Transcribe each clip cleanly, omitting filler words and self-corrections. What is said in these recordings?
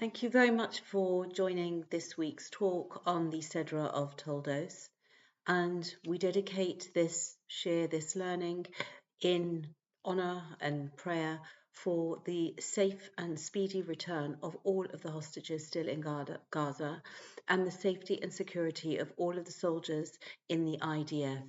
Thank you very much for joining this week's talk on the Sedra of Toldot. And we dedicate this learning in honor and prayer for the safe and speedy return of all of the hostages still in Gaza and the safety and security of all of the soldiers in the IDF.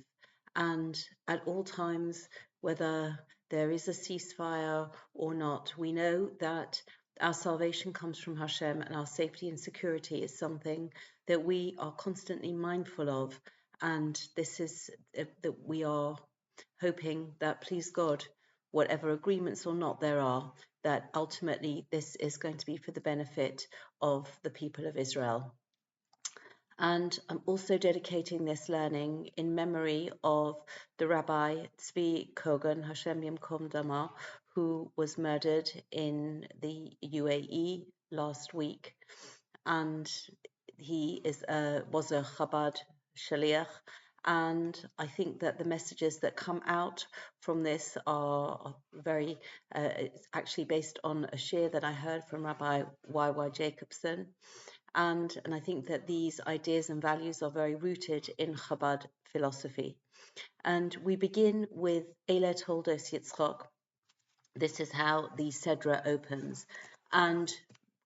And at all times, whether there is a ceasefire or not, we know that our salvation comes from Hashem, and our safety and security is something that we are constantly mindful of. And this is that we are hoping that, please God, whatever agreements or not there are, that ultimately this is going to be for the benefit of the people of Israel. And I'm also dedicating this learning in memory of the Rabbi Zvi Kogan Hyd, who was murdered in the UAE last week. And he was a chabad shaliach. And I think that the messages that come out from this are very, it's actually based on a shir that I heard from Rabbi Y.Y. Jacobson. And I think that these ideas and values are very rooted in Chabad philosophy. And we begin with Eile Toldot Yitzchak. This is how the Sedra opens. And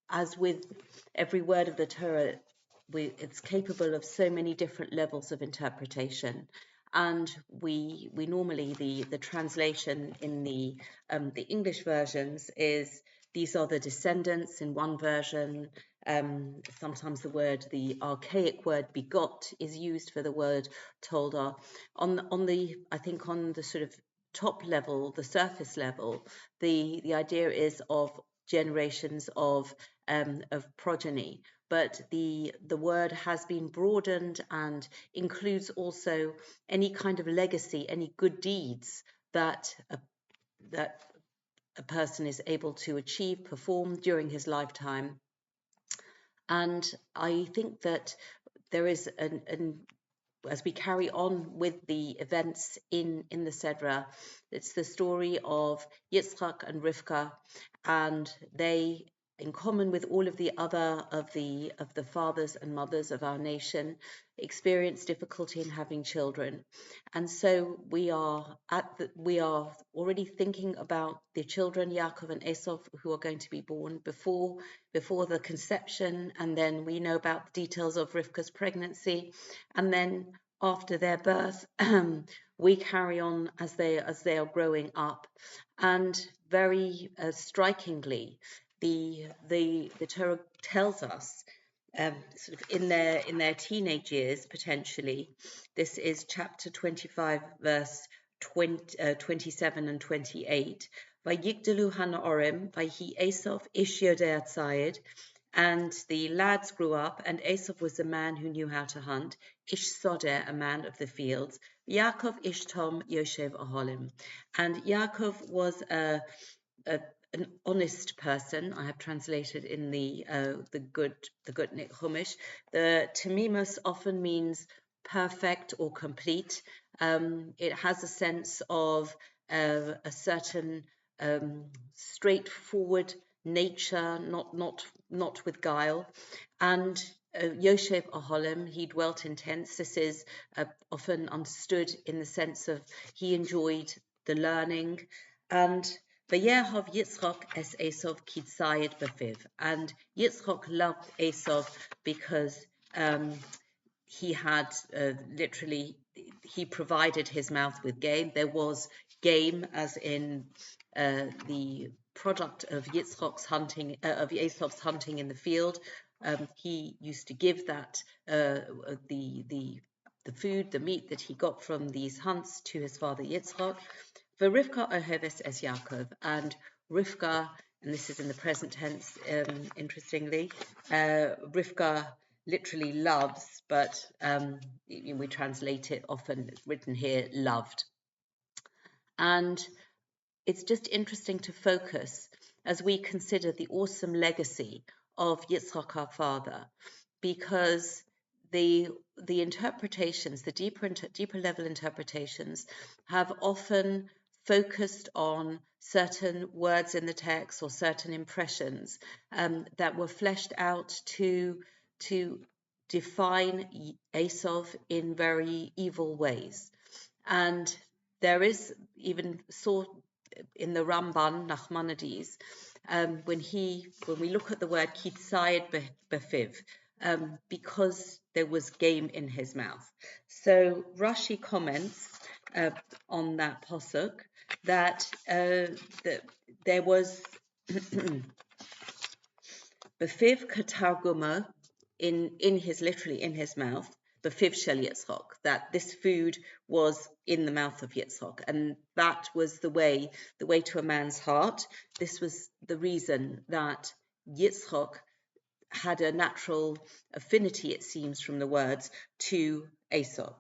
as with every word of the Torah, it's capable of so many different levels of interpretation. And we normally, the translation in the English versions is, these are the descendants in one version. Sometimes the archaic word begot is used for the word Toldot. On the sort of top level, the surface level, the idea is of generations of progeny, but the word has been broadened and includes also any kind of legacy, any good deeds that a person is able to achieve, perform during his lifetime. And I think that there is as we carry on with the events in the Sedra, it's the story of Yitzchak and Rivka, and they, in common with all of the other of the fathers and mothers of our nation, experience difficulty in having children. And so we are already thinking about the children, Yaakov and Esau, who are going to be born before the conception, and then we know about the details of Rivka's pregnancy, and then after their birth, we carry on as they are growing up. And very strikingly, the Torah tells us, sort of in their teenage years, potentially, this is chapter 25, verse 27 and 28. Vayigdalu hanaorim, vayhi Esav ish yodei tzayid. And the lads grew up, and Esau was a man who knew how to hunt, Ish Sodeh, a man of the fields, Yaakov Ish Tom Yoshev Aholim. And Yaakov was an honest person. I have translated in the Gutnik Chumash. The Tamimus often means perfect or complete. It has a sense of a certain straightforward nature, not with guile. And Yoshev Aholim, he dwelt in tents. This is often understood in the sense of he enjoyed the learning. And Vayehav Yitzchak es Esav kitzayid befiv. And Yitzchak loved Esau because he had literally, he provided his mouth with game. There was game, as in the product of Yitzchak's hunting, of Esau's hunting in the field. He used to give that the food, the meat that he got from these hunts to his father Yitzchak. For Rivka oheves es Yaakov, and Rivka, and this is in the present tense, interestingly, Rivka literally loves, but we translate it often, it's written here, loved. And it's just interesting to focus as we consider the awesome legacy of Yitzchak, our father, because the interpretations, the deeper level interpretations, have often focused on certain words in the text or certain impressions that were fleshed out to define Esav in very evil ways. And there is even saw in the Ramban Nachmanides when we look at the word kitzayed befiv, because there was game in his mouth. So Rashi comments on that posuk that there was befiv katarguma in his literally in his mouth, befiv shel Yitzchak, that this food was in the mouth of Yitzchak, and that was the way to a man's heart. This was the reason that Yitzchak had a natural affinity, it seems from the words, to Esau.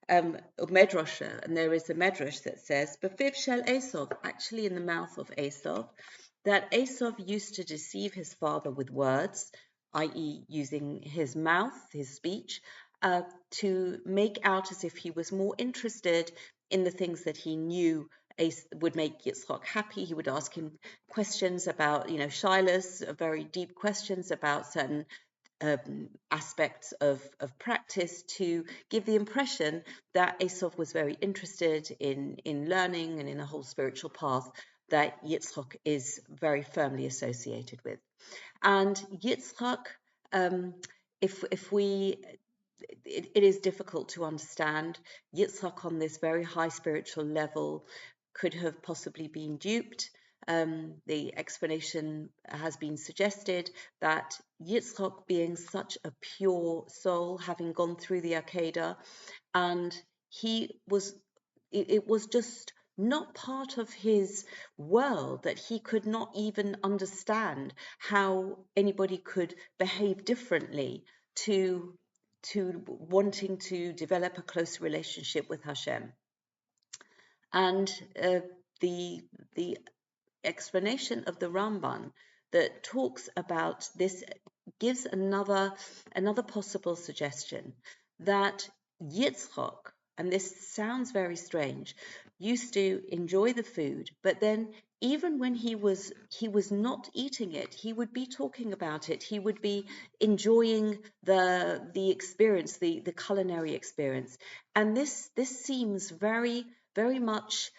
Medrash, and there is a medrash that says, "Befiv shel Esau," actually in the mouth of Esau, that Esau used to deceive his father with words, i.e., using his mouth, his speech, to make out as if he was more interested in the things that he knew would make Yitzchak happy. He would ask him questions about, shilas, very deep questions about certain aspects of practice, to give the impression that Esau was very interested in learning and in a whole spiritual path that Yitzchak is very firmly associated with. And Yitzchak, if we it is difficult to understand. Yitzchak on this very high spiritual level could have possibly been duped. The explanation has been suggested that Yitzchak, being such a pure soul, having gone through the Akedah, and it was just not part of his world, that he could not even understand how anybody could behave differently to wanting to develop a close relationship with Hashem. And the explanation of the Ramban that talks about this gives another possible suggestion, that Yitzchak, and this sounds very strange, used to enjoy the food, but then even when he was not eating it, he would be talking about it. He would be enjoying the experience, the culinary experience, and this seems very, very much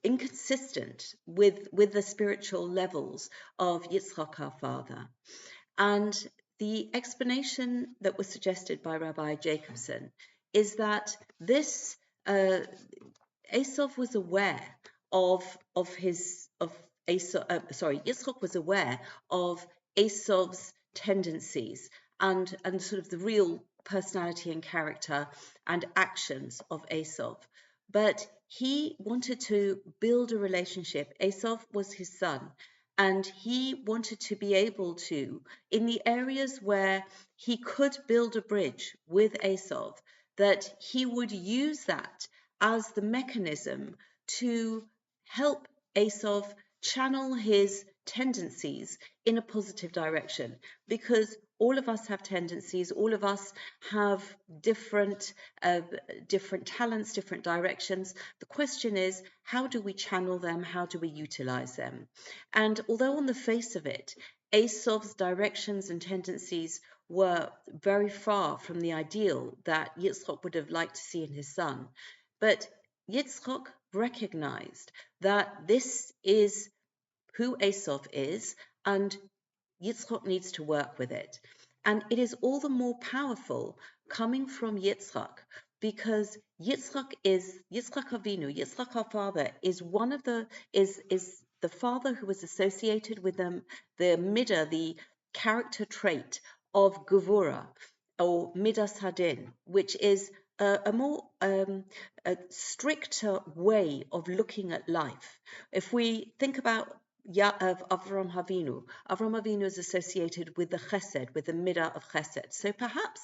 inconsistent with the spiritual levels of Yitzchak, our father. And the explanation that was suggested by Rabbi Jacobson is that this Esau was aware Yitzchak was aware of Esau's tendencies and sort of the real personality and character and actions of Esau. But he wanted to build a relationship. Esau was his son, and he wanted to be able to, in the areas where he could build a bridge with Esau, that he would use that as the mechanism to help Esau channel his tendencies in a positive direction, because all of us have tendencies, all of us have different talents, different directions. The question is, how do we channel them? How do we utilize them? And although on the face of it, Esau's directions and tendencies were very far from the ideal that Yitzchak would have liked to see in his son, but Yitzchak recognized that this is who Esau is, and Yitzchak needs to work with it. And it is all the more powerful coming from Yitzchak, because Yitzchak Avinu, Yitzchak our father, is the father who was associated with the midah, the character trait of Gevura, or Midas Hadin, which is a more stricter way of looking at life. If we think about of Avram Avinu is associated with the chesed, with the midah of chesed. So perhaps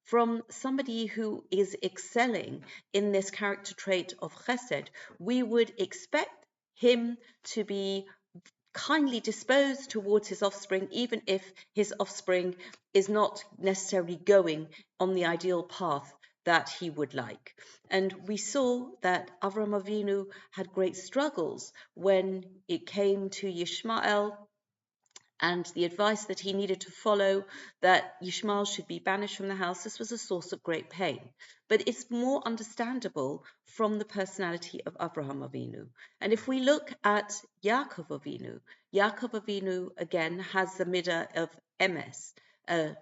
from somebody who is excelling in this character trait of chesed, we would expect him to be kindly disposed towards his offspring, even if his offspring is not necessarily going on the ideal path that he would like. And we saw that Avram Avinu had great struggles when it came to Yishmael and the advice that he needed to follow, that Yishmael should be banished from the house. This was a source of great pain. But it's more understandable from the personality of Abraham Avinu. And if we look at Yaakov Avinu again has the midah of emes,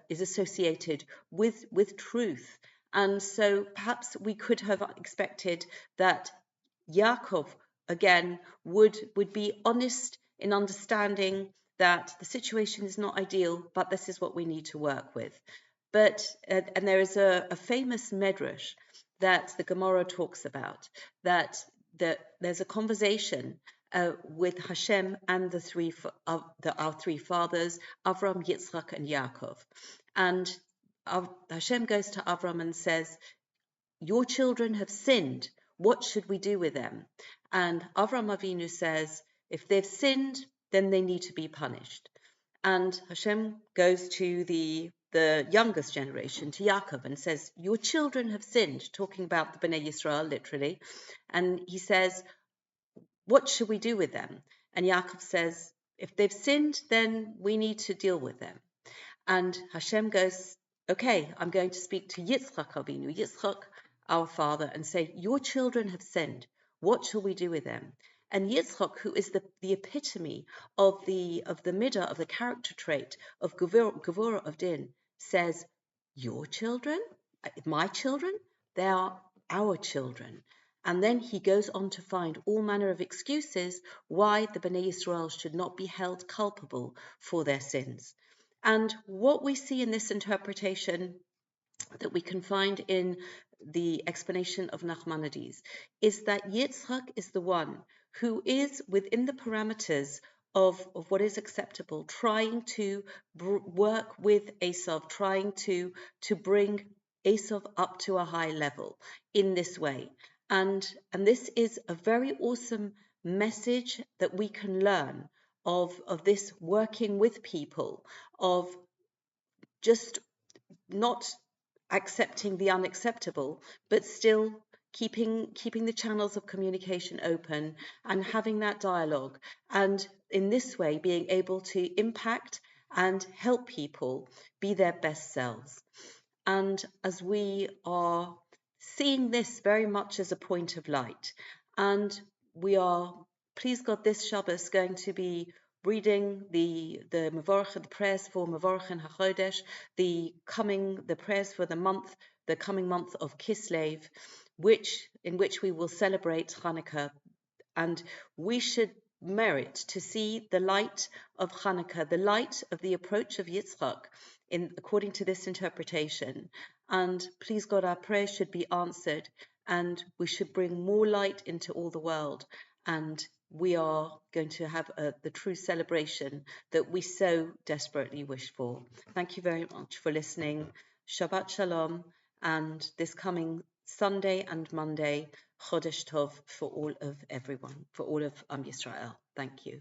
is associated with truth. And so perhaps we could have expected that Yaakov again would be honest in understanding that the situation is not ideal, but this is what we need to work with. But and there is a famous medrash that the Gemara talks about, that there's a conversation with Hashem and our three fathers, Avram, Yitzchak, and Yaakov. And Hashem goes to Avram and says, "Your children have sinned. What should we do with them?" And Avram Avinu says, if they've sinned, then they need to be punished. And Hashem goes to the youngest generation, to Yaakov, and says, your children have sinned, talking about the Bnei Yisrael, literally. And he says, what should we do with them? And Yaakov says, if they've sinned, then we need to deal with them. And Hashem goes, okay, I'm going to speak to Yitzchak Avinu, Yitzchak, our father, and say, your children have sinned. What shall we do with them? And Yitzchak, who is the epitome of the midah, of the character trait of Gevurah of Din, says, your children? My children? They are our children. And then he goes on to find all manner of excuses why the Bnei Yisrael should not be held culpable for their sins. And what we see in this interpretation that we can find in the explanation of Nachmanides is that Yitzchak is the one who is within the parameters of what is acceptable, trying to work with Esav, trying to bring Esav up to a high level in this way. And this is a very awesome message that we can learn of this working with people, of just not accepting the unacceptable, but still keeping the channels of communication open and having that dialogue, and in this way being able to impact and help people be their best selves. And as we are seeing this very much as a point of light, and we are, please God, this Shabbos going to be reading the Mavorach, the prayers for Mavorach and HaChodesh, the prayers for the coming month of Kislev, in which we will celebrate Hanukkah. And we should merit to see the light of Hanukkah, the light of the approach of Yitzchak, according to this interpretation. And please God, our prayers should be answered, and we should bring more light into all the world. And we are going to have the true celebration that we so desperately wish for. Thank you very much for listening. Shabbat Shalom, and this coming Sunday and Monday, Chodesh Tov for all of everyone, for all of Am Yisrael. Thank you.